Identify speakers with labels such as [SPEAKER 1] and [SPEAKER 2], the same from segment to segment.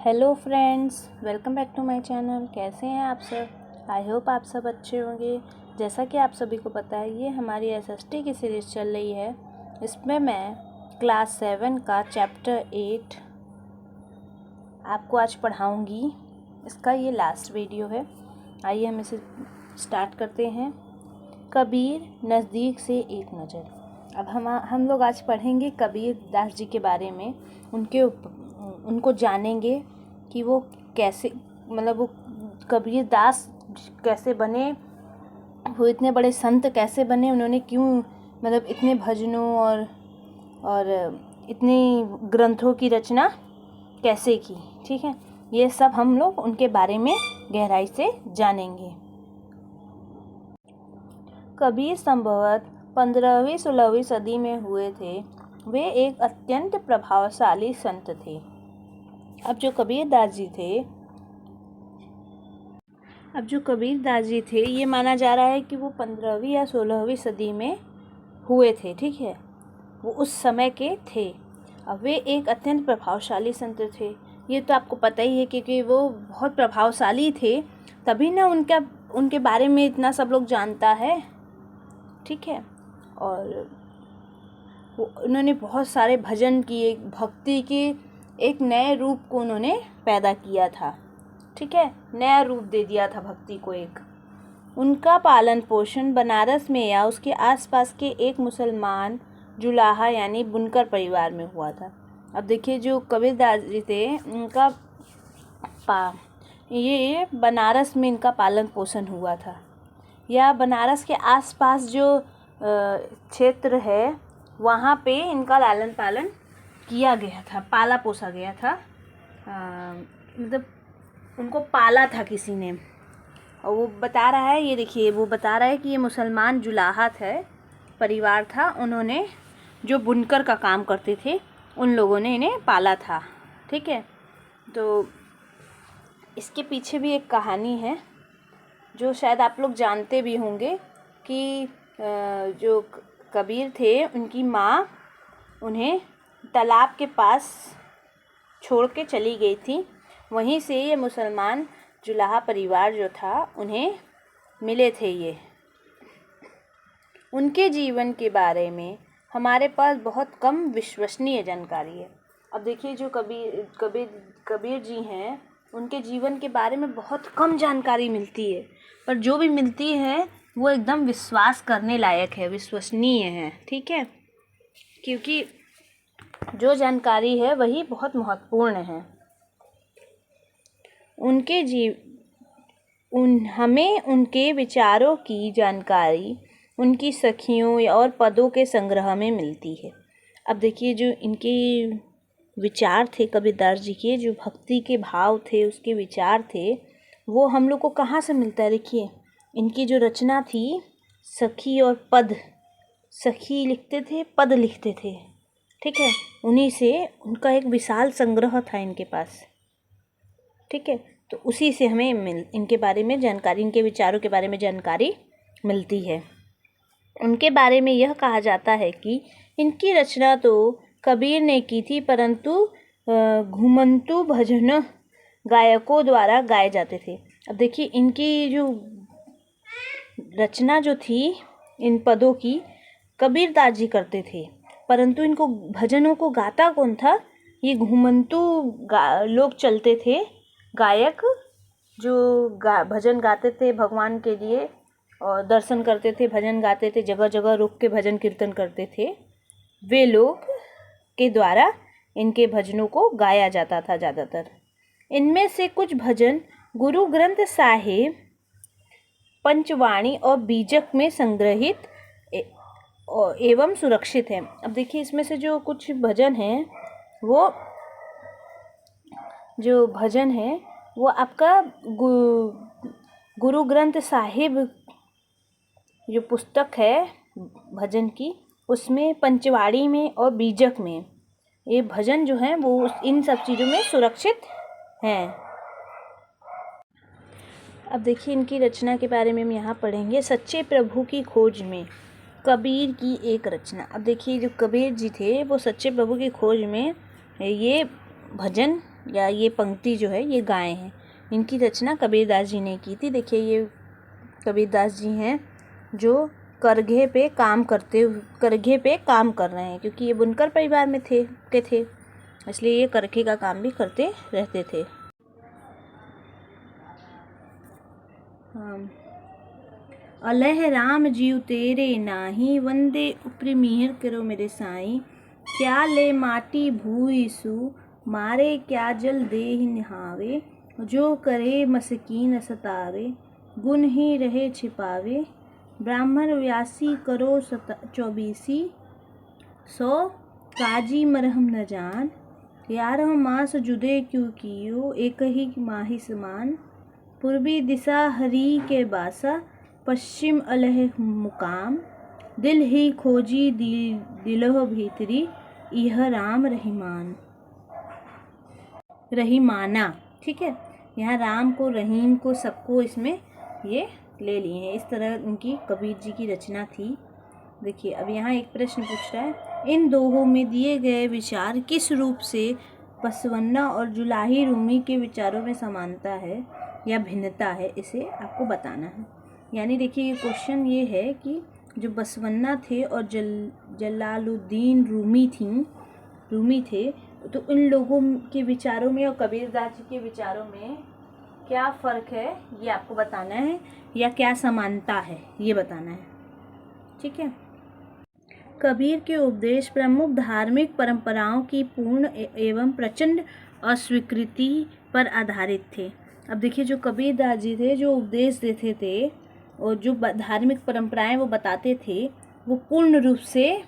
[SPEAKER 1] Hello friends, welcome back to my channel. कैसे हैं आप सब? आई होप आप सब अच्छे होंगे। जैसा कि आप सभी को पता है, ये हमारी एसएसटी की सीरीज़ चल रही है। इसमें मैं क्लास 7 का चैप्टर 8 आपको आज पढ़ाऊंगी। इसका ये लास्ट वीडियो है। आइए हम इसे स्टार्ट करते हैं। कबीर, नज़दीक से एक नज़र। अब हम लोग आज पढ़ेंगे कबीर दास जी के बारे में। उनको जानेंगे कि वो कैसे, मतलब वो कबीर दास कैसे बने, वो इतने बड़े संत कैसे बने, उन्होंने क्यों मतलब इतने भजनों और इतनी ग्रंथों की रचना कैसे की। ठीक है, ये सब हम लोग उनके बारे में गहराई से जानेंगे। कबीर संभवतः 15वीं-16वीं सदी में हुए थे। वे एक अत्यंत प्रभावशाली संत थे। अब जो कबीर दास जी थे, ये माना जा रहा है कि वो 15वीं या 16वीं सदी में हुए थे। ठीक है, वो उस समय के थे। अब वे एक अत्यंत प्रभावशाली संत थे, ये तो आपको पता ही है, क्योंकि वो बहुत प्रभावशाली थे, तभी ना उनके बारे में इतना सब लोग जानता है। ठीक है, और उन्होंने बहुत सारे भजन किए, भक्ति के एक नए रूप को उन्होंने पैदा किया था। ठीक है, नया रूप दे दिया था भक्ति को एक। उनका पालन पोषण बनारस में या उसके आसपास के एक मुसलमान जुलाहा यानी बुनकर परिवार में हुआ था। अब देखिए, जो कबीर दास जी थे, उनका ये बनारस में इनका पालन पोषण हुआ था, या बनारस के आसपास जो क्षेत्र है वहाँ पे इनका लालन पालन किया गया था, पाला पोसा गया था। मतलब उनको पाला था किसी ने। और वो बता रहा है, ये देखिए, वो बता रहा है कि ये मुसलमान जुलाहा थे, परिवार था। उन्होंने जो बुनकर का काम करते थे, उन लोगों ने इन्हें पाला था। ठीक है, तो इसके पीछे भी एक कहानी है जो शायद आप लोग जानते भी होंगे कि जो कबीर थे, उनकी माँ उन्हें तालाब के पास छोड़ के चली गई थी। वहीं से ये मुसलमान जुलाहा परिवार जो था, उन्हें मिले थे ये। उनके जीवन के बारे में हमारे पास बहुत कम विश्वसनीय जानकारी है। अब देखिए, जो कबीर जी हैं, उनके जीवन के बारे में बहुत कम जानकारी मिलती है, पर जो भी मिलती है वो एकदम विश्वास करने लायक है, विश्वसनीय है। ठीक है, क्योंकि जो जानकारी है वही बहुत महत्वपूर्ण है। हमें उनके विचारों की जानकारी उनकी सखियों और पदों के संग्रह में मिलती है। अब देखिए, जो इनके विचार थे कबीरदास जी के, जो भक्ति के भाव थे, उसके विचार थे, वो हम लोग को कहाँ से मिलता है? देखिए, इनकी जो रचना थी, सखी और पद, सखी लिखते थे, पद लिखते थे। ठीक है, उन्हीं से उनका एक विशाल संग्रह था इनके पास। ठीक है, तो उसी से हमें इनके बारे में जानकारी, इनके विचारों के बारे में जानकारी मिलती है। उनके बारे में यह कहा जाता है कि इनकी रचना तो कबीर ने की थी, परंतु घुमंतु भजन गायकों द्वारा गाए जाते थे। अब देखिए, इनकी जो रचना जो थी इन पदों की, कबीर दास जी करते थे, परंतु इनको भजनों को गाता कौन था? ये घुमंतु लोग चलते थे, गायक जो भजन गाते थे भगवान के लिए, और दर्शन करते थे, भजन गाते थे, जगह जगह रुक के भजन कीर्तन करते थे। वे लोग के द्वारा इनके भजनों को गाया जाता था ज़्यादातर। इनमें से कुछ भजन गुरु ग्रंथ साहिब पंचवाणी और बीजक में संग्रहित एवं सुरक्षित है। अब देखिए, इसमें से जो कुछ भजन हैं, वो जो भजन है वो आपका गुरु ग्रंथ साहिब जो पुस्तक है भजन की, उसमें पंचवाड़ी में और बीजक में ये भजन जो हैं वो इन सब चीज़ों में सुरक्षित हैं। अब देखिए, इनकी रचना के बारे में हम यहाँ पढ़ेंगे। सच्चे प्रभु की खोज में कबीर की एक रचना। अब देखिए, जो कबीर जी थे, वो सच्चे प्रभु की खोज में ये भजन या ये पंक्ति जो है ये गाय हैं। इनकी रचना कबीरदास जी ने की थी। देखिए ये कबीरदास जी हैं जो करघे पे काम कर रहे हैं, क्योंकि ये बुनकर परिवार में थे, इसलिए ये करघे का काम भी करते रहते थे। अलह राम जीव तेरे नाही, वंदे उपरि मिहिर करो मेरे साईं। क्या ले माटी भूई सु, मारे क्या जल देहि निहावे। जो करे मसकीन सतावे, गुण ही रहे छिपावे। ब्राह्मण व्यासी करो 24, 100 काजी मरहम न जान। 11 मास जुदे क्यों कियो, एक ही माही समान। पूर्वी दिशा हरि के बासा, पश्चिम अलह मुकाम। दिल ही खोजी दिलोह भीतरी, यह राम रहीमाना। ठीक है, यहाँ राम को, रहीम को, सबको इसमें ये ले लिए हैं। इस तरह उनकी कबीर जी की रचना थी। देखिए अब यहाँ एक प्रश्न पूछ रहा है, इन दोहों में दिए गए विचार किस रूप से बसवन्ना और जुलाही रूमी के विचारों में समानता है या भिन्नता है, इसे आपको बताना है। यानी देखिए ये क्वेश्चन ये है कि जो बसवन्ना थे और जलालुद्दीन रूमी थे, तो इन लोगों के विचारों में और कबीरदास जी के विचारों में क्या फ़र्क है ये आपको बताना है, या क्या समानता है ये बताना है। ठीक है। कबीर के उपदेश प्रमुख धार्मिक परंपराओं की पूर्ण एवं प्रचंड अस्वीकृति पर आधारित थे। अब देखिए जो कबीरदास जी थे, जो उपदेश देते थे और जो धार्मिक परंपराएं वो बताते थे, वो पूर्ण रूप से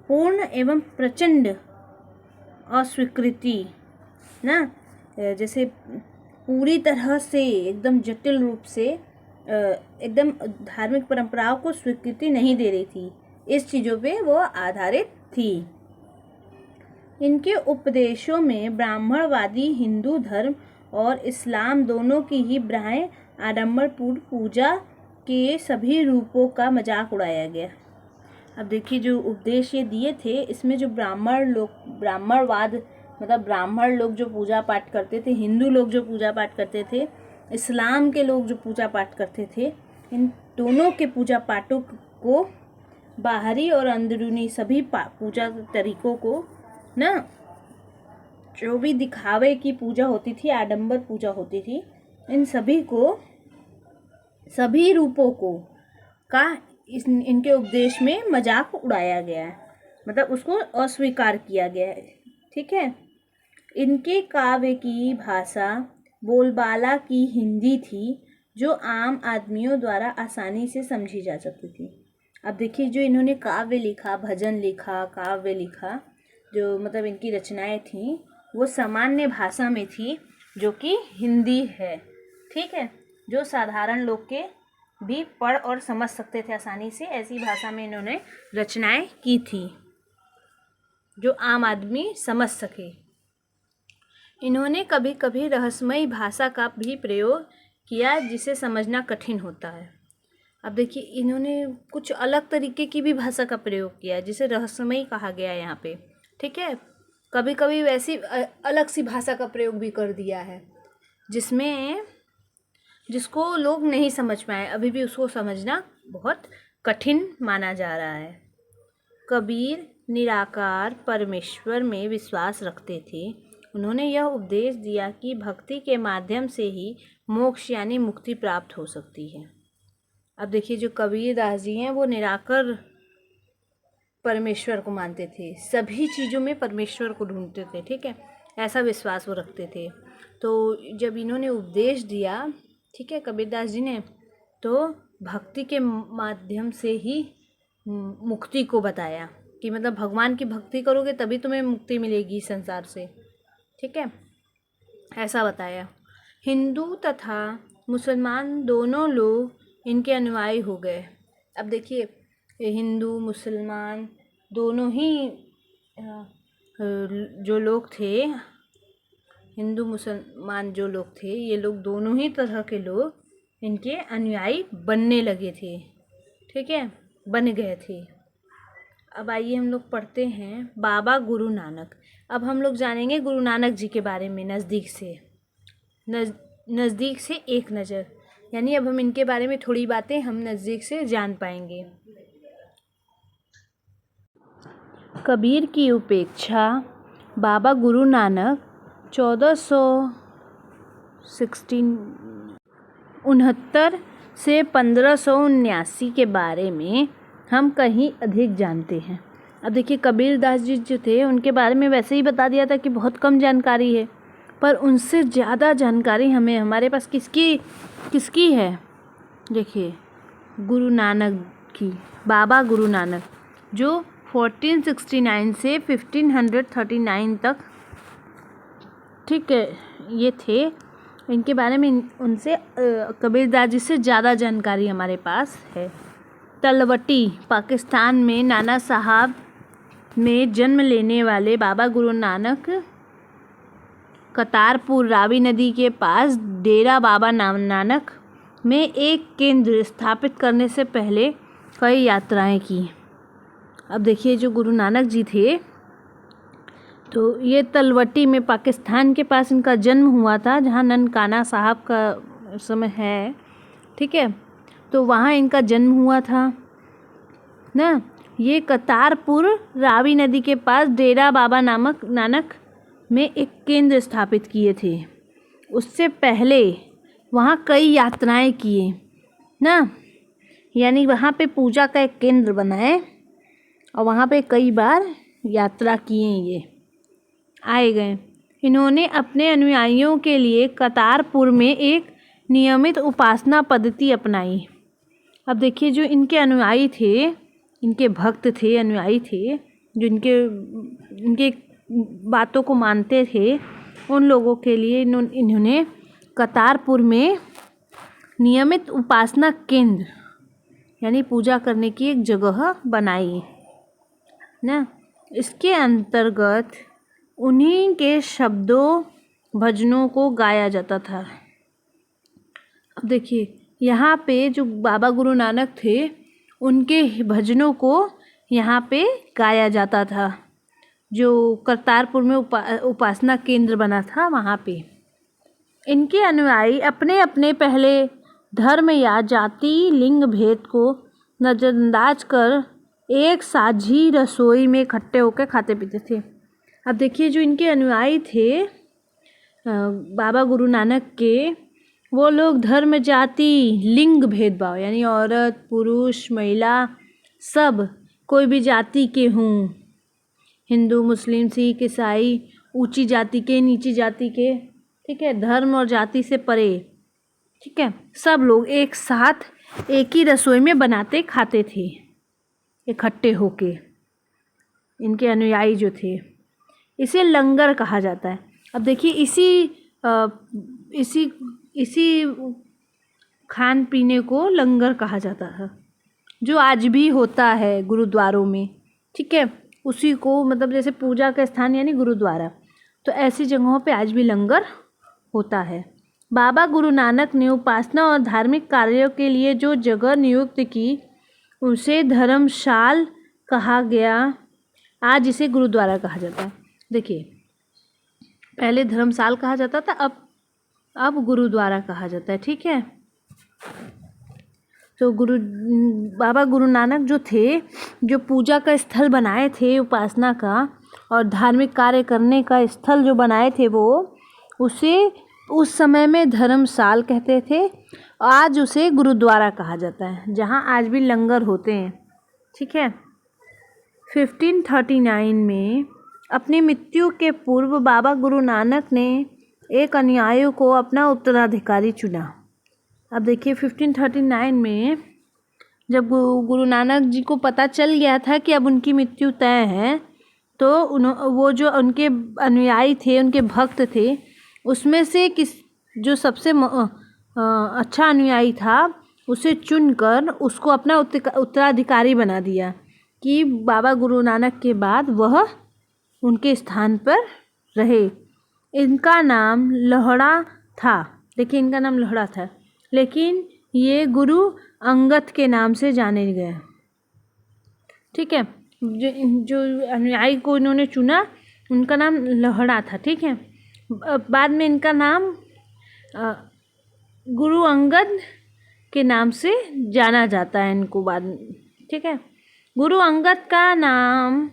[SPEAKER 1] पूर्ण एवं प्रचंड अस्वीकृति ना, जैसे पूरी तरह से एकदम जटिल रूप से एकदम धार्मिक परंपराओं को स्वीकृति नहीं दे रही थी, इस चीज़ों पे वो आधारित थी। इनके उपदेशों में ब्राह्मणवादी हिंदू धर्म और इस्लाम दोनों की ही ब्राह्मण आडंबरपूर्ण पूजा के सभी रूपों का मजाक उड़ाया गया। अब देखिए जो उपदेश ये दिए थे, इसमें जो ब्राह्मणवाद मतलब ब्राह्मण लोग जो पूजा पाठ करते थे, हिंदू लोग जो पूजा पाठ करते थे, इस्लाम के लोग जो पूजा पाठ करते थे, इन दोनों के पूजा पाठों को, बाहरी और अंदरूनी सभी पूजा तरीकों को ना, जो भी दिखावे की पूजा होती थी, आडंबर पूजा होती थी, इन सभी को, सभी रूपों को का इनके उपदेश में मजाक उड़ाया गया है, मतलब उसको अस्वीकार किया गया है। ठीक है। इनके काव्य की भाषा बोलबाला की हिंदी थी, जो आम आदमियों द्वारा आसानी से समझी जा सकती थी। अब देखिए जो इन्होंने काव्य लिखा, भजन लिखा, काव्य लिखा, जो मतलब इनकी रचनाएं थी, वो सामान्य भाषा में थी, जो कि हिंदी है। ठीक है, जो साधारण लोग के भी पढ़ और समझ सकते थे आसानी से, ऐसी भाषा में इन्होंने रचनाएं की थी जो आम आदमी समझ सके। इन्होंने कभी कभी रहस्यमयी भाषा का भी प्रयोग किया, जिसे समझना कठिन होता है। अब देखिए इन्होंने कुछ अलग तरीके की भी भाषा का प्रयोग किया, जिसे रहस्यमयी कहा गया है यहाँ पे। ठीक है, कभी कभी वैसी अलग सी भाषा का प्रयोग भी कर दिया है, जिसको लोग नहीं समझ पाए, अभी भी उसको समझना बहुत कठिन माना जा रहा है। कबीर निराकार परमेश्वर में विश्वास रखते थे। उन्होंने यह उपदेश दिया कि भक्ति के माध्यम से ही मोक्ष यानी मुक्ति प्राप्त हो सकती है। अब देखिए जो कबीरदास जी हैं, वो निराकार परमेश्वर को मानते थे, सभी चीज़ों में परमेश्वर को ढूंढते थे। ठीक है, ऐसा विश्वास वो रखते थे। तो जब इन्होंने उपदेश दिया, ठीक है, कबीरदास जी ने, तो भक्ति के माध्यम से ही मुक्ति को बताया कि मतलब भगवान की भक्ति करोगे तभी तुम्हें मुक्ति मिलेगी संसार से। ठीक है, ऐसा बताया। हिंदू तथा मुसलमान दोनों लोग इनके अनुयायी हो गए। अब देखिए हिंदू मुसलमान दोनों ही जो लोग थे, हिंदू मुसलमान जो लोग थे, ये लोग दोनों ही तरह के लोग इनके अनुयायी बनने लगे थे। ठीक है, बन गए थे। अब आइए हम लोग पढ़ते हैं बाबा गुरु नानक। अब हम लोग जानेंगे गुरु नानक जी के बारे में नज़दीक से, नज़दीक से एक नज़र, यानी अब हम इनके बारे में थोड़ी बातें हम नज़दीक से जान पाएंगे। कबीर की उपेक्षा। बाबा गुरु नानक 1469 से 1579 के बारे में हम कहीं अधिक जानते हैं। अब देखिए, कबीर दास जी जो थे उनके बारे में वैसे ही बता दिया था कि बहुत कम जानकारी है, पर उनसे ज़्यादा जानकारी हमारे पास किसकी है। देखिए, गुरु नानक की, बाबा गुरु नानक जो 1469 से 1539 तक, ठीक है, ये थे। इनके बारे में उनसे कबीर दास जी से ज़्यादा जानकारी हमारे पास है। तलवटी पाकिस्तान में नाना साहब में जन्म लेने वाले बाबा गुरु नानक करतारपुर रावी नदी के पास डेरा बाबा नानक में एक केंद्र स्थापित करने से पहले कई यात्राएं की। अब देखिए, जो गुरु नानक जी थे तो ये तलवटी में पाकिस्तान के पास इनका जन्म हुआ था, जहाँ ननकाना साहब का समय है, ठीक है, तो वहाँ इनका जन्म हुआ था ना। ये करतारपुर रावी नदी के पास डेरा बाबा नानक में एक केंद्र स्थापित किए थे। उससे पहले वहाँ कई यात्राएं किए ना, यानी वहाँ पे पूजा का एक केंद्र बनाए और वहाँ पे कई बार यात्रा किए, ये आए गए। इन्होंने अपने अनुयायियों के लिए करतारपुर में एक नियमित उपासना पद्धति अपनाई। अब देखिए, जो इनके अनुयायी थे, इनके भक्त थे, अनुयायी थे, जो इनके बातों को मानते थे, उन लोगों के लिए इन्होंने करतारपुर में नियमित उपासना केंद्र यानी पूजा करने की एक जगह बनाई ना। इसके अंतर्गत उन्हीं के शब्दों भजनों को गाया जाता था। अब देखिए, यहाँ पे जो बाबा गुरु नानक थे उनके भजनों को यहाँ पे गाया जाता था, जो करतारपुर में उपासना केंद्र बना था वहाँ पे। इनके अनुयायी अपने अपने पहले धर्म या जाति लिंग भेद को नज़रअंदाज कर एक साझी रसोई में इकट्ठे होकर खाते पीते थे। अब देखिए, जो इनके अनुयायी थे बाबा गुरु नानक के, वो लोग धर्म जाति लिंग भेदभाव यानी औरत पुरुष महिला सब, कोई भी जाति के हों, हिंदू मुस्लिम सिख ईसाई, ऊंची जाति के नीची जाति के, ठीक है, धर्म और जाति से परे, ठीक है, सब लोग एक साथ एक ही रसोई में बनाते खाते थे इकट्ठे होके, इनके अनुयायी जो थे। इसे लंगर कहा जाता है। अब देखिए, इसी खान पीने को लंगर कहा जाता है, जो आज भी होता है गुरुद्वारों में, ठीक है, उसी को, मतलब जैसे पूजा का स्थान यानी गुरुद्वारा, तो ऐसी जगहों पे आज भी लंगर होता है। बाबा गुरु नानक ने उपासना और धार्मिक कार्यों के लिए जो जगह नियुक्त की उसे धर्मशाल कहा गया। आज इसे गुरुद्वारा कहा जाता है। देखिए, पहले धर्मशाल कहा जाता था, अब गुरुद्वारा कहा जाता है, ठीक है। तो बाबा गुरु नानक जो थे, जो पूजा का स्थल बनाए थे उपासना का और धार्मिक कार्य करने का स्थल जो बनाए थे, वो उसे उस समय में धर्मशाल कहते थे, आज उसे गुरुद्वारा कहा जाता है, जहाँ आज भी लंगर होते हैं, ठीक है। 1539 में अपनी मृत्यु के पूर्व बाबा गुरु नानक ने एक अनुयायी को अपना उत्तराधिकारी चुना। अब देखिए, 1539 में जब गुरु नानक जी को पता चल गया था कि अब उनकी मृत्यु तय है, तो वो जो उनके अनुयायी थे, उनके भक्त थे, उसमें से जो सबसे अच्छा अनुयायी था, उसे चुनकर उसको अपना उत्तराधिकारी बना दिया कि बाबा गुरु नानक के बाद वह उनके स्थान पर रहे। इनका नाम लोहड़ा था। देखिए, इनका नाम लोहड़ा था, लेकिन ये गुरु अंगद के नाम से जाने गए, ठीक है। जो अनुयायी को इन्होंने चुना उनका नाम लोहड़ा था, ठीक है। बाद में इनका नाम गुरु अंगद के नाम से जाना जाता है इनको बाद में, ठीक है। गुरु अंगद का नाम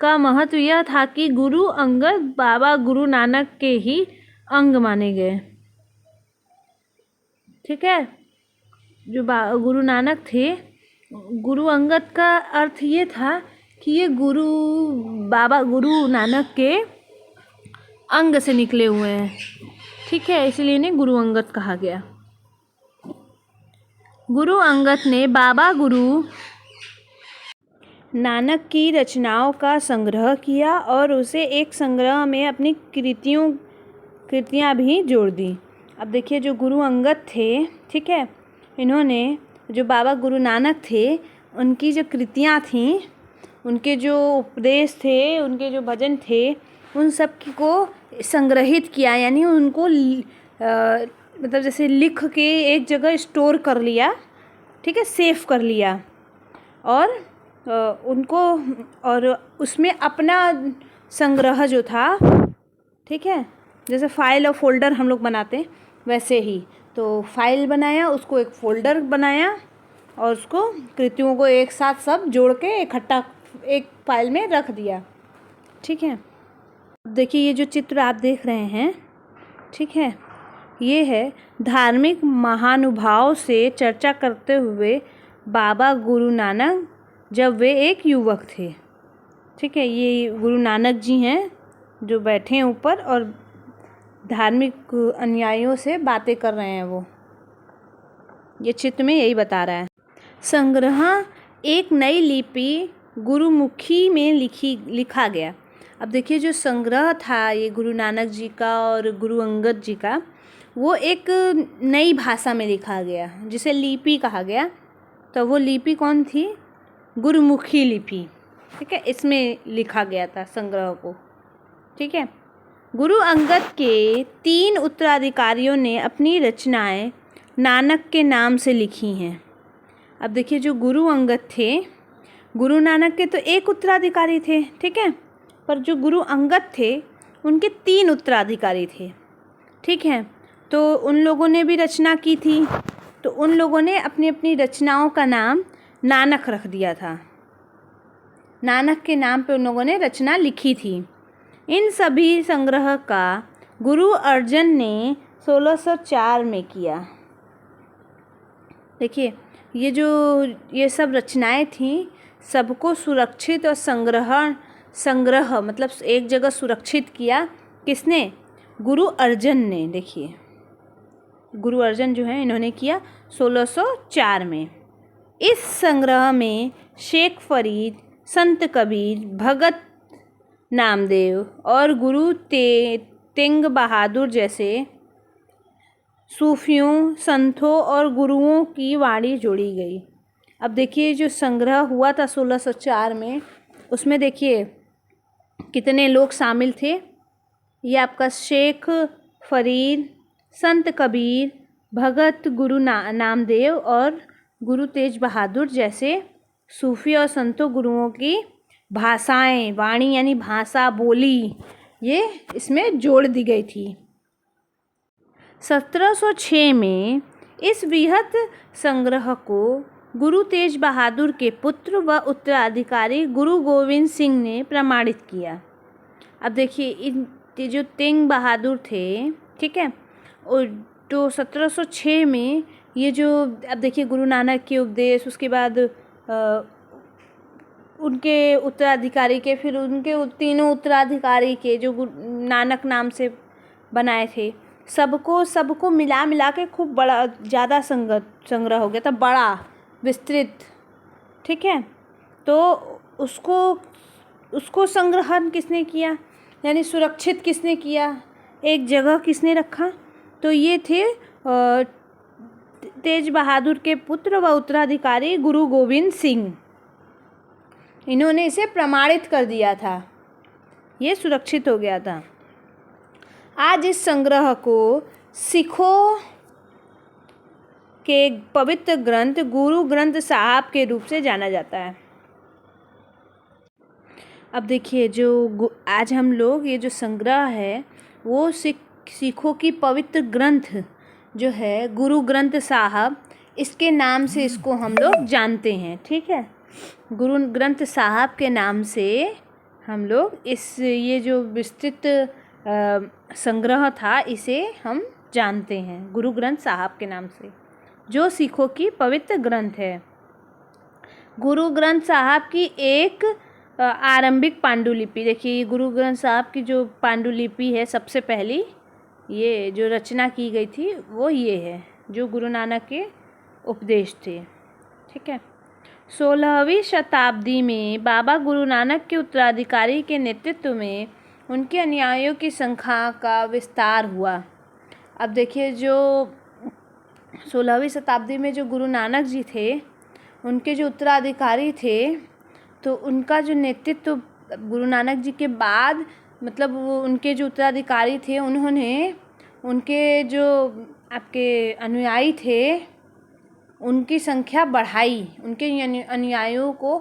[SPEAKER 1] का महत्व यह था कि गुरु अंगद बाबा गुरु नानक के ही अंग माने गए, ठीक है। जो गुरु नानक थे, गुरु अंगद का अर्थ ये था कि ये बाबा गुरु नानक के अंग से निकले हुए हैं, ठीक है, इसलिए इन्हें गुरु अंगद कहा गया। गुरु अंगद ने बाबा गुरु नानक की रचनाओं का संग्रह किया और उसे एक संग्रह में अपनी कृतियाँ भी जोड़ दी। अब देखिए, जो गुरु अंगद थे, ठीक है, इन्होंने जो बाबा गुरु नानक थे उनकी जो कृतियाँ थीं, उनके जो उपदेश थे, उनके जो भजन थे, उन सब को संग्रहित किया, यानी उनको मतलब जैसे लिख के एक जगह स्टोर कर लिया, ठीक है, सेव कर लिया, और उनको और उसमें अपना संग्रह जो था, ठीक है, जैसे फाइल और फोल्डर हम लोग बनाते हैं वैसे ही, तो फाइल बनाया, उसको एक फोल्डर बनाया और उसको कृतियों को एक साथ सब जोड़ के इकट्ठा एक फाइल में रख दिया, ठीक है। देखिए, ये जो चित्र आप देख रहे हैं, ठीक है, ये है धार्मिक महानुभाव से चर्चा करते हुए बाबा गुरु नानक जब वे एक युवक थे, ठीक है। ये गुरु नानक जी हैं जो बैठे हैं ऊपर और धार्मिक अनुयायियों से बातें कर रहे हैं, वो ये चित्र में यही बता रहा है। संग्रह एक नई लिपि गुरुमुखी में लिखा गया। अब देखिए, जो संग्रह था ये गुरु नानक जी का और गुरु अंगद जी का, वो एक नई भाषा में लिखा गया जिसे लिपि कहा गया। तो वो लिपि कौन थी? गुरुमुखी लिपि, ठीक है, इसमें लिखा गया था संग्रह को, ठीक है। गुरु अंगद के 3 उत्तराधिकारियों ने अपनी रचनाएं नानक के नाम से लिखी हैं। अब देखिए, जो गुरु अंगद थे, गुरु नानक के तो एक उत्तराधिकारी थे, ठीक है, पर जो गुरु अंगद थे उनके 3 उत्तराधिकारी थे, ठीक है। तो उन लोगों ने भी रचना की थी, तो उन लोगों ने अपनी अपनी रचनाओं का नाम नानक रख दिया था। नानक के नाम पे उन लोगों ने रचना लिखी थी। इन सभी संग्रह का गुरु अर्जन ने 1604 में किया। देखिए, ये सब रचनाएं थीं, सबको सुरक्षित और संग्रह मतलब एक जगह सुरक्षित किया किसने? गुरु अर्जन ने। देखिए, गुरु अर्जन जो है इन्होंने किया 1604 में। इस संग्रह में शेख फरीद, संत कबीर, भगत नामदेव और गुरु तेंग बहादुर जैसे सूफियों, संतों और गुरुओं की वाणी जोड़ी गई। अब देखिए, जो संग्रह हुआ था 1604 में, उसमें देखिए कितने लोग शामिल थे। ये आपका शेख फरीद, संत कबीर, भगत गुरु नामदेव और गुरु तेज बहादुर जैसे सूफी और संतों गुरुओं की भाषाएं, वाणी यानी भाषा, बोली, ये इसमें जोड़ दी गई थी। 1706 में इस बृहत संग्रह को गुरु तेज बहादुर के पुत्र व उत्तराधिकारी गुरु गोविंद सिंह ने प्रमाणित किया। अब देखिए, ये जो तेंग बहादुर थे, ठीक है, और तो 1706 में ये जो, अब देखिए, गुरु नानक के उपदेश, उसके बाद उनके उत्तराधिकारी के, फिर उनके तीनों उत्तराधिकारी के जो नानक नाम से बनाए थे, सबको मिला के खूब बड़ा ज़्यादा संग्रह हो गया था, बड़ा विस्तृत, ठीक है। तो उसको संग्रहण किसने किया, यानी सुरक्षित किसने किया, एक जगह किसने रखा? तो ये थे तेज बहादुर के पुत्र व उत्तराधिकारी गुरु गोविंद सिंह। इन्होंने इसे प्रमाणित कर दिया था, ये सुरक्षित हो गया था। आज इस संग्रह को सिखों के पवित्र ग्रंथ गुरु ग्रंथ साहब के रूप से जाना जाता है। अब देखिए आज हम लोग ये जो संग्रह है वो सिखों की पवित्र ग्रंथ जो है गुरु ग्रंथ साहब, इसके नाम से इसको हम लोग जानते हैं। ठीक है, गुरु ग्रंथ साहब के नाम से हम लोग ये जो विस्तृत संग्रह था इसे हम जानते हैं गुरु ग्रंथ साहब के नाम से, जो सिखों की पवित्र ग्रंथ है। गुरु ग्रंथ साहब की एक आरंभिक पांडुलिपि, देखिए गुरु ग्रंथ साहब की जो पांडुलिपि है सबसे पहली ये जो रचना की गई थी वो ये है, जो गुरु नानक के उपदेश थे। ठीक है, 16वीं शताब्दी में बाबा गुरु नानक के उत्तराधिकारी के नेतृत्व में उनके अनुयायियों की संख्या का विस्तार हुआ। अब देखिए जो 16वीं शताब्दी में जो गुरु नानक जी थे, उनके जो उत्तराधिकारी थे, तो उनका जो नेतृत्व गुरु नानक जी के बाद मतलब वो उनके जो उत्तराधिकारी थे उन्होंने उनके जो आपके अनुयायी थे उनकी संख्या बढ़ाई, उनके अनुयायियों को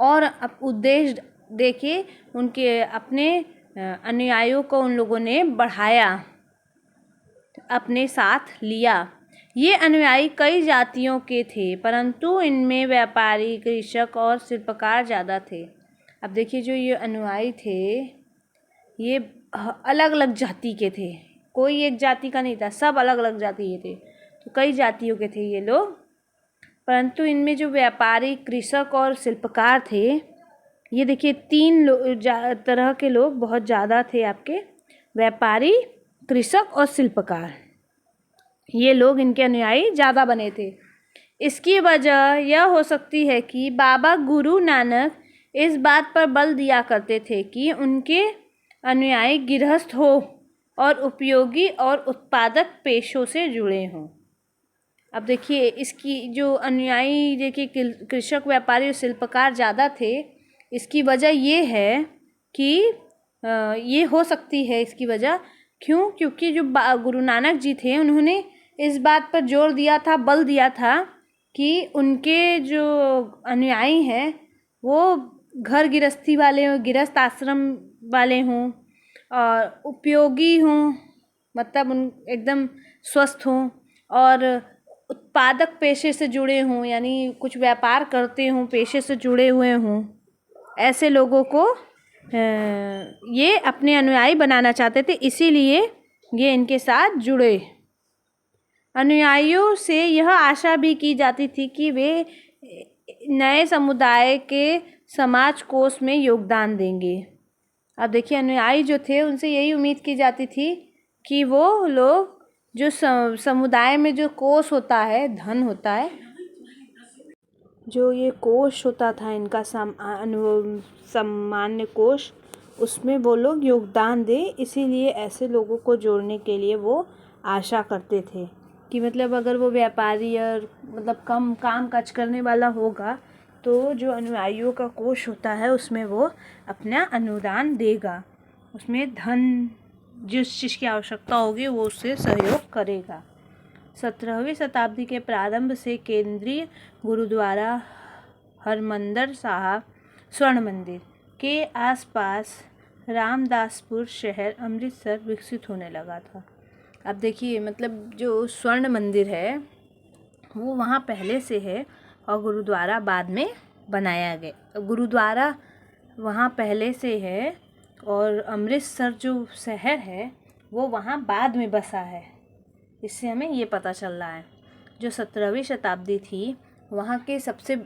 [SPEAKER 1] और उद्देश्य देके उनके अपने अनुयायियों को उन लोगों ने बढ़ाया, अपने साथ लिया। ये अनुयायी कई जातियों के थे, परंतु इनमें व्यापारी, कृषक और शिल्पकार ज़्यादा थे। अब देखिए जो ये अनुयायी थे ये अलग अलग जाति के थे, कोई एक जाति का नहीं था, सब अलग अलग जाति के थे। तो कई जातियों के थे ये लोग, परंतु इनमें जो व्यापारी, कृषक और शिल्पकार थे, ये देखिए 3 तरह के लोग बहुत ज़्यादा थे आपके, व्यापारी, कृषक और शिल्पकार। ये लोग इनके अनुयायी ज़्यादा बने थे। इसकी वजह यह हो सकती है कि बाबा गुरु नानक इस बात पर बल दिया करते थे कि उनके अनुयायी गृहस्थ हो और उपयोगी और उत्पादक पेशों से जुड़े हों। अब देखिए इसकी जो अनुयायी देखिए कृषक, व्यापारी और शिल्पकार ज़्यादा थे, इसकी वजह ये है कि ये हो सकती है इसकी वजह क्यों, क्योंकि जो गुरु नानक जी थे उन्होंने इस बात पर जोर दिया था, बल दिया था कि उनके जो अनुयायी हैं वो घर गृहस्थी वाले हों, गृहस्थ आश्रम वाले हों और उपयोगी हों, मतलब उन एकदम स्वस्थ हों और उत्पादक पेशे से जुड़े हों, यानी कुछ व्यापार करते हों, पेशे से जुड़े हुए हों। ऐसे लोगों को ये अपने अनुयायी बनाना चाहते थे, इसीलिए ये इनके साथ जुड़े। अनुयायियों से यह आशा भी की जाती थी कि वे नए समुदाय के समाज कोष में योगदान देंगे। अब देखिए अनुयायी जो थे उनसे यही उम्मीद की जाती थी कि वो लोग जो समुदाय में जो कोष होता है, धन होता है, जो ये कोष होता था इनका सामान्य कोष, उसमें वो लोग योगदान दे। इसीलिए ऐसे लोगों को जोड़ने के लिए वो आशा करते थे कि मतलब अगर वो व्यापारी और मतलब कम काम काज करने वाला होगा तो जो अनुयायियों का कोष होता है उसमें वो अपना अनुदान देगा, उसमें धन जिस चीज़ की आवश्यकता होगी वो उससे सहयोग करेगा। 17वीं शताब्दी के प्रारंभ से केंद्रीय गुरुद्वारा हरमंदिर साहब स्वर्ण मंदिर के आसपास रामदासपुर शहर अमृतसर विकसित होने लगा था। अब देखिए मतलब जो स्वर्ण मंदिर है वो वहाँ पहले से है और गुरुद्वारा बाद में बनाया गया। गुरुद्वारा वहाँ पहले से है और अमृतसर जो शहर है वो वहाँ बाद में बसा है, इससे हमें ये पता चल रहा है। जो 17वीं शताब्दी थी वहाँ के सबसे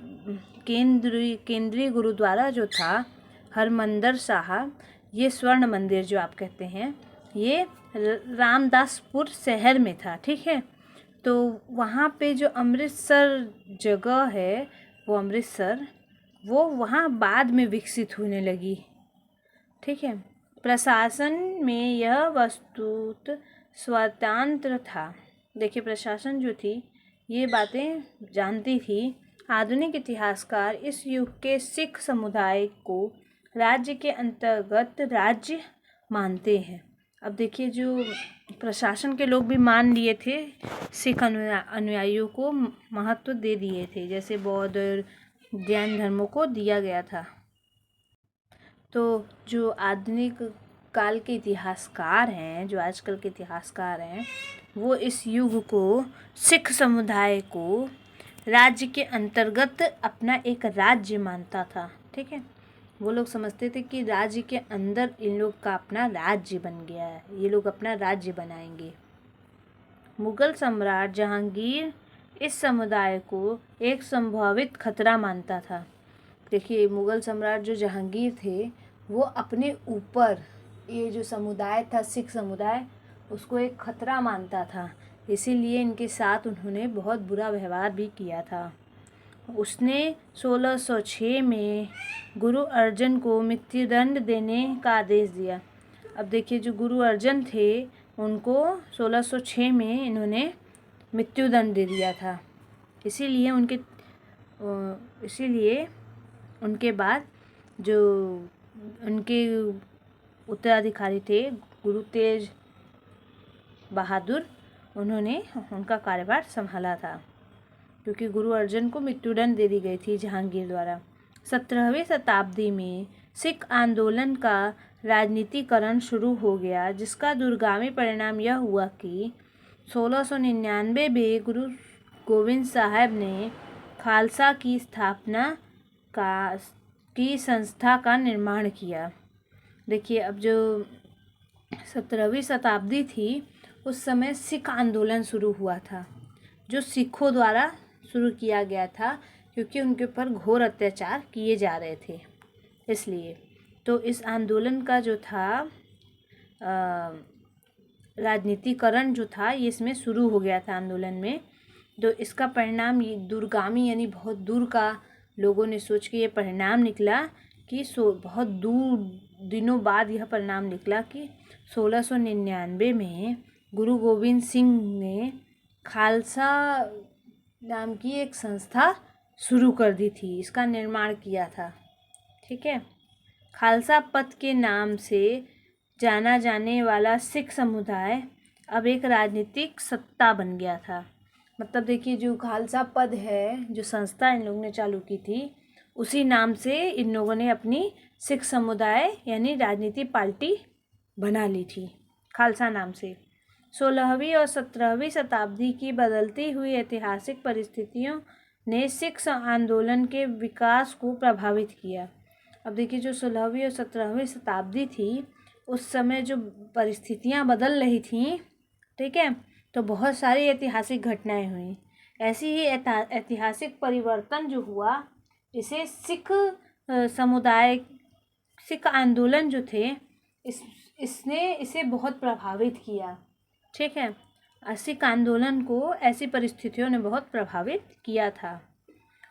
[SPEAKER 1] केंद्रीय गुरुद्वारा जो था हरमंदिर साहब, ये स्वर्ण मंदिर जो आप कहते हैं, ये रामदासपुर शहर में था। ठीक है, तो वहाँ पे जो अमृतसर जगह है वो अमृतसर वो वहाँ बाद में विकसित होने लगी। ठीक है, प्रशासन में यह वस्तुत स्वतंत्र था। देखिए प्रशासन जो थी ये बातें जानती थी। आधुनिक इतिहासकार इस युग के सिख समुदाय को राज्य के अंतर्गत राज्य मानते हैं। अब देखिए जो प्रशासन के लोग भी मान लिए थे, सिख अनुयायियों को महत्व दे दिए थे, जैसे बौद्ध और जैन धर्मों को दिया गया था। तो जो आधुनिक काल के इतिहासकार हैं, जो आजकल के इतिहासकार हैं, वो इस युग को सिख समुदाय को राज्य के अंतर्गत अपना एक राज्य मानता था। ठीक है, वो लोग समझते थे कि राज्य के अंदर इन लोग का अपना राज्य बन गया है, ये लोग अपना राज्य बनाएंगे। मुगल सम्राट जहांगीर इस समुदाय को एक संभावित खतरा मानता था। देखिए, मुगल सम्राट जो जहांगीर थे वो अपने ऊपर ये जो समुदाय था, सिख समुदाय, उसको एक खतरा मानता था। इसीलिए इनके साथ उन्होंने बहुत बुरा व्यवहार भी किया था। उसने 1606 में गुरु अर्जन को मृत्युदंड देने का आदेश दिया। अब देखिए, जो गुरु अर्जन थे उनको 1606 में इन्होंने मृत्युदंड दे दिया था। इसीलिए उनके बाद जो उनके उत्तराधिकारी थे गुरु तेज बहादुर, उन्होंने उनका कार्यभार संभाला था, क्योंकि गुरु अर्जन को मृत्युदंड दे दी गई थी जहांगीर द्वारा। 17वीं शताब्दी में सिख आंदोलन का राजनीतिकरण शुरू हो गया, जिसका दूरगामी परिणाम यह हुआ कि 1699 में गुरु गोविंद साहब ने खालसा की स्थापना की संस्था का निर्माण किया। देखिए, अब जो 17वीं शताब्दी थी उस समय सिख आंदोलन शुरू हुआ था, जो सिखों द्वारा शुरू किया गया था, क्योंकि उनके ऊपर घोर अत्याचार किए जा रहे थे। इसलिए तो इस आंदोलन का जो था राजनीतिकरण जो था ये इसमें शुरू हो गया था आंदोलन में। तो इसका परिणाम ये दूरगामी यानी बहुत दूर का लोगों ने सोच के ये परिणाम निकला कि बहुत दूर दिनों बाद यह परिणाम निकला कि 1699 में गुरु गोविंद सिंह ने खालसा नाम की एक संस्था शुरू कर दी थी, इसका निर्माण किया था। ठीक है, खालसा पंथ के नाम से जाना जाने वाला सिख समुदाय अब एक राजनीतिक सत्ता बन गया था। मतलब देखिए, जो खालसा पद है, जो संस्था इन लोगों ने चालू की थी, उसी नाम से इन लोगों ने अपनी सिख समुदाय यानी राजनीति पार्टी बना ली थी, खालसा नाम से। 16वीं और 17वीं शताब्दी की बदलती हुई ऐतिहासिक परिस्थितियों ने सिख आंदोलन के विकास को प्रभावित किया। अब देखिए, जो 16वीं और 17वीं शताब्दी थी उस समय जो परिस्थितियां बदल रही थीं, ठीक है, तो बहुत सारी ऐतिहासिक घटनाएं हुई। ऐसी ही ऐतिहासिक परिवर्तन जो हुआ, इसे सिख आंदोलन जो थे इसने इसे बहुत प्रभावित किया। ठीक है, सिख आंदोलन को ऐसी परिस्थितियों ने बहुत प्रभावित किया था।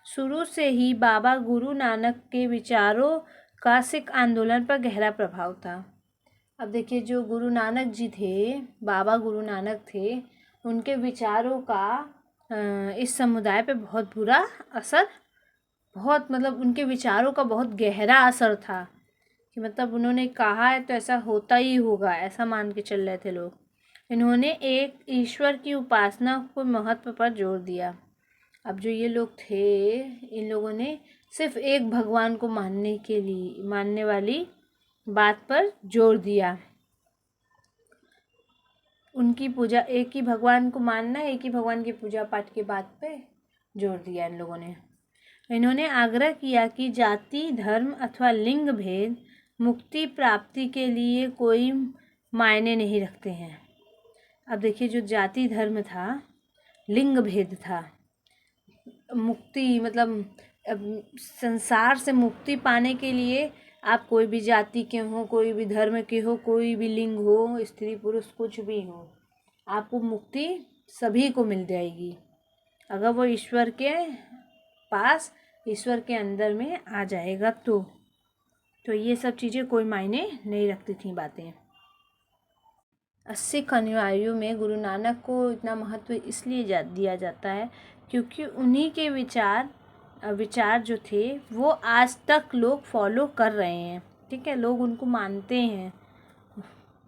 [SPEAKER 1] शुरू से ही बाबा गुरु नानक के विचारों का सिख आंदोलन पर गहरा प्रभाव था। अब देखिए, जो गुरु नानक जी थे, बाबा गुरु नानक थे, उनके विचारों का इस समुदाय पे बहुत बुरा असर, उनके विचारों का बहुत गहरा असर था कि मतलब उन्होंने कहा है तो ऐसा होता ही होगा, ऐसा मान के चल रहे थे लोग। इन्होंने एक ईश्वर की उपासना को महत्व पर जोर दिया। अब जो ये लोग थे, इन लोगों ने सिर्फ एक भगवान को मानने वाली बात पर जोर दिया। उनकी पूजा, एक ही भगवान को मानना, एक ही भगवान की पूजा पाठ की बात पे जोर दिया इन लोगों ने। इन्होंने आग्रह किया कि जाति, धर्म अथवा लिंग भेद मुक्ति प्राप्ति के लिए कोई मायने नहीं रखते हैं। अब देखिए, जो जाति धर्म था, लिंग भेद था, मुक्ति मतलब संसार से मुक्ति पाने के लिए आप कोई भी जाति के हो, कोई भी धर्म के हो, कोई भी लिंग हो, स्त्री पुरुष कुछ भी हो, आपको मुक्ति सभी को मिल जाएगी अगर वो ईश्वर के पास, ईश्वर के अंदर में आ जाएगा। तो ये सब चीज़ें कोई मायने नहीं रखती थी बातें। सिख अनुयायियों में गुरु नानक को इतना महत्व इसलिए दिया जाता है क्योंकि उन्हीं के विचार जो थे वो आज तक लोग फॉलो कर रहे हैं। ठीक है, लोग उनको मानते हैं,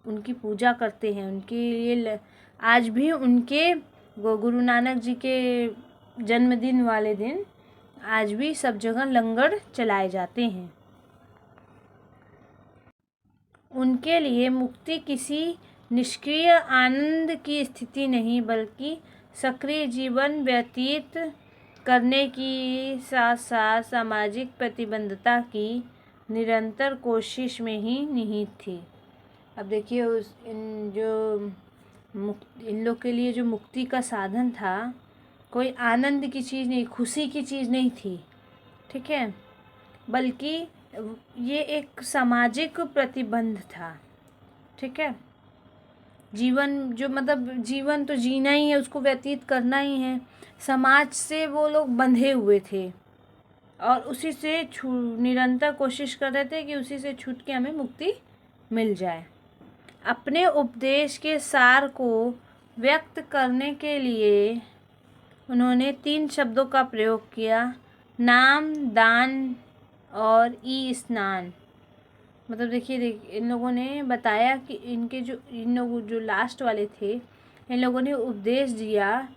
[SPEAKER 1] उनकी पूजा करते हैं, उनके लिए आज भी उनके गुरु नानक जी के जन्मदिन वाले दिन आज भी सब जगह लंगर चलाए जाते हैं। उनके लिए मुक्ति किसी निष्क्रिय आनंद की स्थिति नहीं, बल्कि सक्रिय जीवन व्यतीत करने की साथ साथ सामाजिक प्रतिबद्धता की निरंतर कोशिश में ही निहित थी। अब देखिए इन लोग के लिए जो मुक्ति का साधन था, कोई आनंद की चीज़ नहीं, खुशी की चीज़ नहीं थी, ठीक है, बल्कि ये एक सामाजिक प्रतिबंध था, ठीक है। जीवन तो जीना ही है, उसको व्यतीत करना ही है। समाज से वो लोग बंधे हुए थे और उसी से निरंतर कोशिश कर रहे थे कि उसी से छूट के हमें मुक्ति मिल जाए। अपने उपदेश के सार को व्यक्त करने के लिए उन्होंने 3 शब्दों का प्रयोग किया, नाम, दान और स्नान। मतलब देखिए इन लोगों ने बताया कि इन लोग जो लास्ट वाले थे, इन लोगों ने उपदेश दिया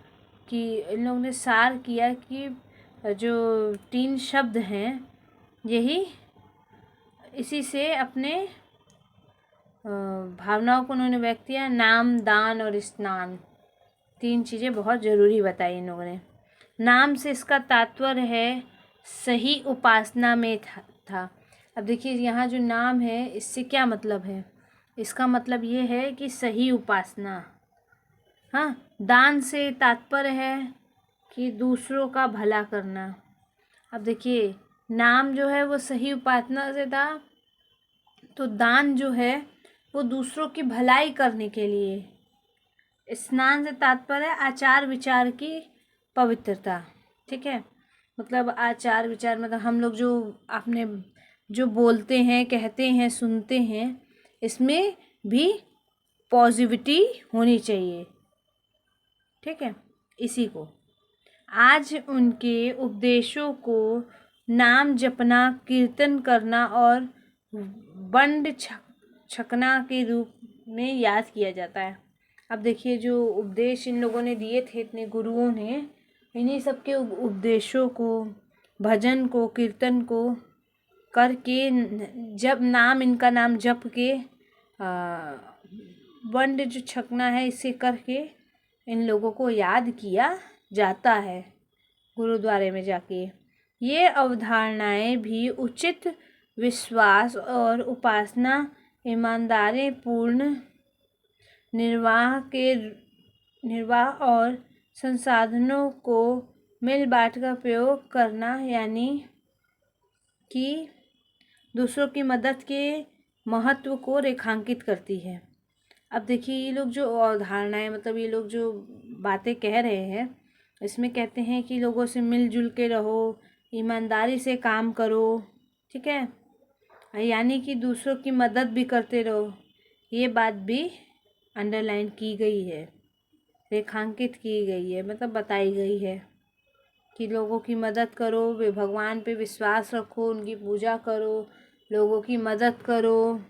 [SPEAKER 1] कि इन लोगों ने सार किया कि जो 3 शब्द हैं, यही इसी से अपने भावनाओं को उन्होंने व्यक्त किया। नाम, दान और स्नान, 3 चीज़ें बहुत ज़रूरी बताई इन लोगों ने। नाम से इसका तात्पर्य है सही उपासना में था। अब देखिए यहाँ जो नाम है, इससे क्या मतलब है? इसका मतलब ये है कि सही उपासना। हाँ, दान से तात्पर्य है कि दूसरों का भला करना। अब देखिए नाम जो है वो सही उपासना से था, तो दान जो है वो दूसरों की भलाई करने के लिए। स्नान से तात्पर्य है आचार विचार की पवित्रता, ठीक है। मतलब आचार विचार मतलब हम लोग जो बोलते हैं, कहते हैं, सुनते हैं, इसमें भी पॉजिटिविटी होनी चाहिए, ठीक है। इसी को आज उनके उपदेशों को नाम जपना, कीर्तन करना और बंड छकना के रूप में याद किया जाता है। अब देखिए जो उपदेश इन लोगों ने दिए थे, इतने गुरुओं ने, इन्हीं सब के उपदेशों को, भजन को, कीर्तन को करके, जब इनका नाम जप के बंड जो छकना है, इसे करके इन लोगों को याद किया जाता है गुरुद्वारे में जाके। ये अवधारणाएं भी उचित विश्वास और उपासना, ईमानदारी पूर्ण निर्वाह और संसाधनों को मिल बांट कर प्रयोग करना, यानी कि दूसरों की मदद के महत्व को रेखांकित करती है। अब देखिए ये लोग जो अवधारणाएं, मतलब ये लोग जो बातें कह रहे हैं, इसमें कहते हैं कि लोगों से मिलजुल के रहो, ईमानदारी से काम करो, ठीक है, यानी कि दूसरों की मदद भी करते रहो। ये बात भी अंडरलाइन की गई है, रेखांकित की गई है, मतलब बताई गई है कि लोगों की मदद करो, वे भगवान पे विश्वास रखो, उनकी पूजा करो, लोगों की मदद करो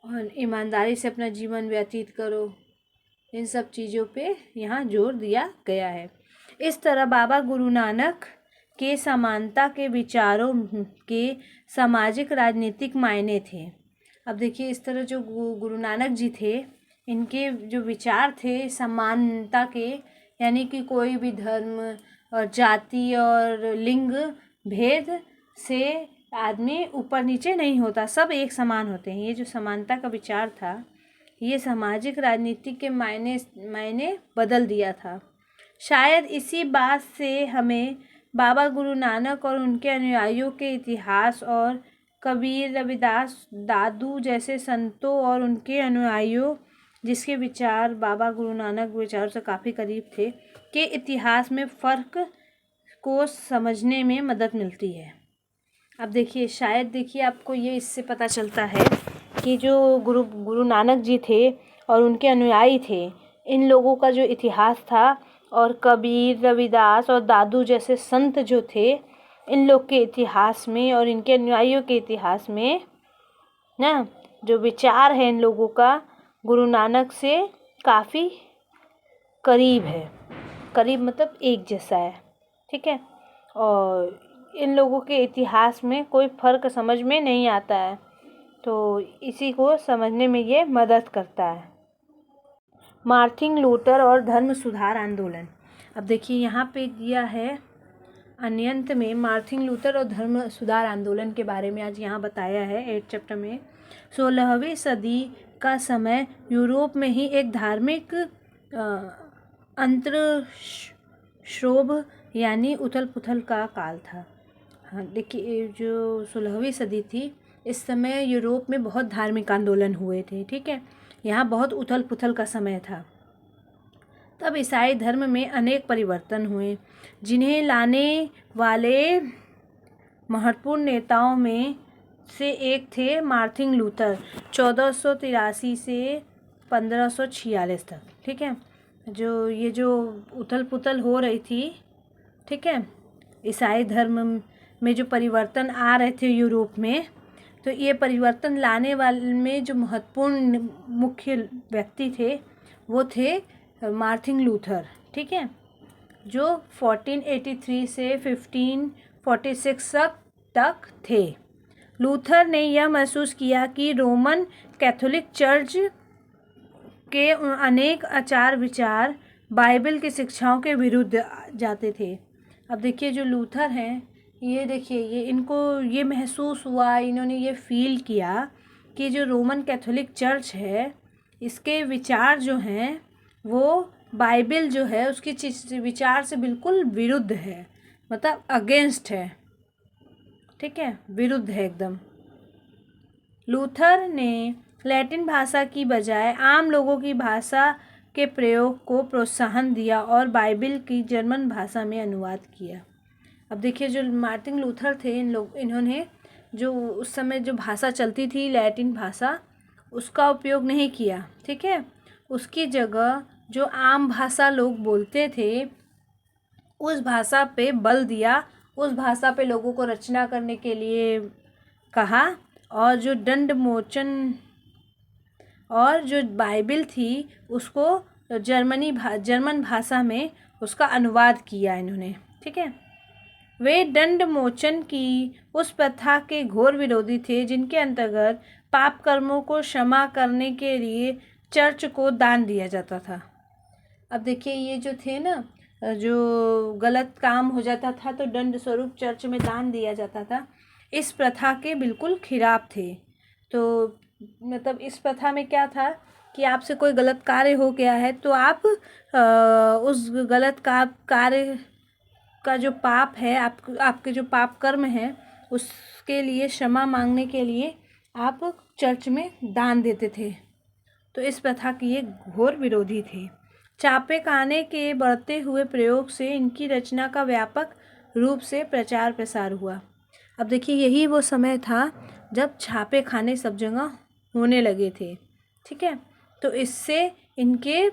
[SPEAKER 1] और ईमानदारी से अपना जीवन व्यतीत करो। इन सब चीज़ों पे यहाँ जोर दिया गया है। इस तरह बाबा गुरु नानक के समानता के विचारों के सामाजिक राजनीतिक मायने थे। अब देखिए इस तरह जो गुरु नानक जी थे, इनके जो विचार थे समानता के, यानी कि कोई भी धर्म और जाति और लिंग भेद से आदमी ऊपर नीचे नहीं होता, सब एक समान होते हैं। ये जो समानता का विचार था, ये सामाजिक राजनीति के मायने बदल दिया था। शायद इसी बात से हमें बाबा गुरु नानक और उनके अनुयायियों के इतिहास और कबीर, रविदास, दादू जैसे संतों और उनके अनुयायियों, जिसके विचार बाबा गुरु नानक विचारों से काफ़ी करीब थे, के इतिहास में फ़र्क को समझने में मदद मिलती है। अब देखिए शायद देखिए आपको ये इससे पता चलता है कि जो गुरु नानक जी थे और उनके अनुयायी थे, इन लोगों का जो इतिहास था, और कबीर, रविदास और दादू जैसे संत जो थे, इन लोग के इतिहास में और इनके अनुयायियों के इतिहास में ना जो विचार है इन लोगों का, गुरु नानक से काफ़ी करीब है। करीब मतलब एक जैसा है, ठीक है। और इन लोगों के इतिहास में कोई फ़र्क समझ में नहीं आता है। तो इसी को समझने में ये मदद करता है। मार्टिन लूथर और धर्म सुधार आंदोलन। अब देखिए यहाँ पे दिया है अन्यंत में मार्टिन लूथर और धर्म सुधार आंदोलन के बारे में आज यहाँ बताया है 8 चैप्टर में। 16वीं सदी का समय यूरोप में ही एक धार्मिक अंतर्क्षोभ यानी उथल पुथल का काल था। हाँ देखिए, जो 16वीं सदी थी इस समय यूरोप में बहुत धार्मिक आंदोलन हुए थे। ठीक है, यहाँ बहुत उथल पुथल का समय था। तब ईसाई धर्म में अनेक परिवर्तन हुए, जिन्हें लाने वाले महत्वपूर्ण नेताओं में से एक थे मार्टिन लूथर 1483 से 1546 तक। ठीक है, जो उथल पुथल हो रही थी, ठीक है, ईसाई धर्म में जो परिवर्तन आ रहे थे यूरोप में, तो ये परिवर्तन लाने वाले में जो महत्वपूर्ण मुख्य व्यक्ति थे वो थे मार्टिन लूथर। ठीक है, जो 1483 से 1546 तक थे। लूथर ने यह महसूस किया कि रोमन कैथोलिक चर्च के अनेक आचार विचार बाइबल की शिक्षाओं के विरुद्ध जाते थे। अब देखिए, जो लूथर हैं, ये देखिए, ये इनको ये महसूस हुआ, इन्होंने ये फील किया कि जो रोमन कैथोलिक चर्च है इसके विचार जो हैं वो बाइबल जो है उसकी विचार से बिल्कुल विरुद्ध है, मतलब अगेंस्ट है। ठीक है, विरुद्ध है एकदम। लूथर ने लैटिन भाषा की बजाय आम लोगों की भाषा के प्रयोग को प्रोत्साहन दिया और बाइबल की जर्मन भाषा में अनुवाद किया। अब देखिए, जो मार्टिन लूथर थे, इन्होंने जो उस समय जो भाषा चलती थी लैटिन भाषा, उसका उपयोग नहीं किया। ठीक है, उसकी जगह जो आम भाषा लोग बोलते थे उस भाषा पे बल दिया, उस भाषा पे लोगों को रचना करने के लिए कहा, और जो दंडमोचन और जो बाइबल थी उसको जर्मन भाषा में उसका अनुवाद किया इन्होंने। ठीक है, वे दंडमोचन की उस प्रथा के घोर विरोधी थे जिनके अंतर्गत पाप कर्मों को क्षमा करने के लिए चर्च को दान दिया जाता था। अब देखिए, ये जो थे ना, जो गलत काम हो जाता था तो दंड स्वरूप चर्च में दान दिया जाता था, इस प्रथा के बिल्कुल खिलाफ थे। तो मतलब इस प्रथा में क्या था कि आपसे कोई गलत कार्य हो गया है तो आप उस गलत कार्य का जो पाप है, आपके जो पाप कर्म है उसके लिए क्षमा मांगने के लिए आप चर्च में दान देते थे। तो इस प्रथा के ये घोर विरोधी थे। छापे खाने के बढ़ते हुए प्रयोग से इनकी रचना का व्यापक रूप से प्रचार प्रसार हुआ। अब देखिए, यही वो समय था जब छापे खाने सब जगह होने लगे थे। ठीक है, तो इससे इनके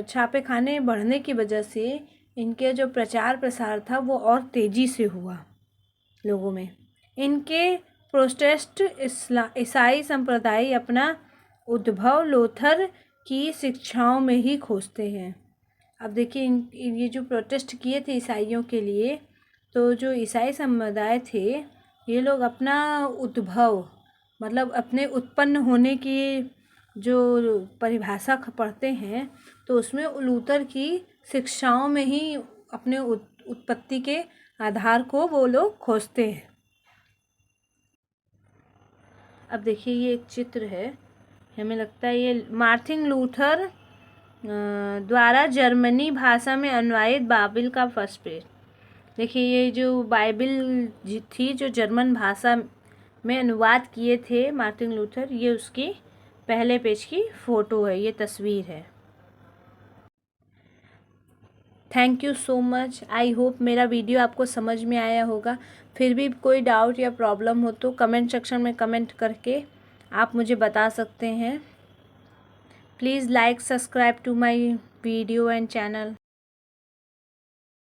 [SPEAKER 1] छापे खाने बढ़ने की वजह से इनके जो प्रचार प्रसार था वो और तेज़ी से हुआ लोगों में। इनके प्रोटेस्टेंट ईसाई संप्रदाय अपना उद्भव लूथर की शिक्षाओं में ही खोजते हैं। अब देखिए, ये जो प्रोटेस्ट किए थे ईसाइयों के लिए, तो जो ईसाई समुदाय थे ये लोग अपना उद्भव मतलब अपने उत्पन्न होने की जो परिभाषा पढ़ते हैं तो उसमें लूथर की शिक्षाओं में ही अपने उत्पत्ति के आधार को वो लोग खोजते हैं। अब देखिए, ये एक चित्र है, हमें लगता है ये मार्टिन लूथर द्वारा जर्मनी भाषा में अनुवादित बाइबल का फर्स्ट पेज। देखिए, ये जो बाइबल थी जो जर्मन भाषा में अनुवाद किए थे मार्टिन लूथर, ये उसकी पहले पेज की फ़ोटो है, ये तस्वीर है। Thank you so much. I hope मेरा वीडियो आपको समझ में आया होगा। फिर भी कोई डाउट या प्रॉब्लम हो तो कमेंट सेक्शन में कमेंट करके आप मुझे बता सकते हैं। Please like subscribe to my video and channel.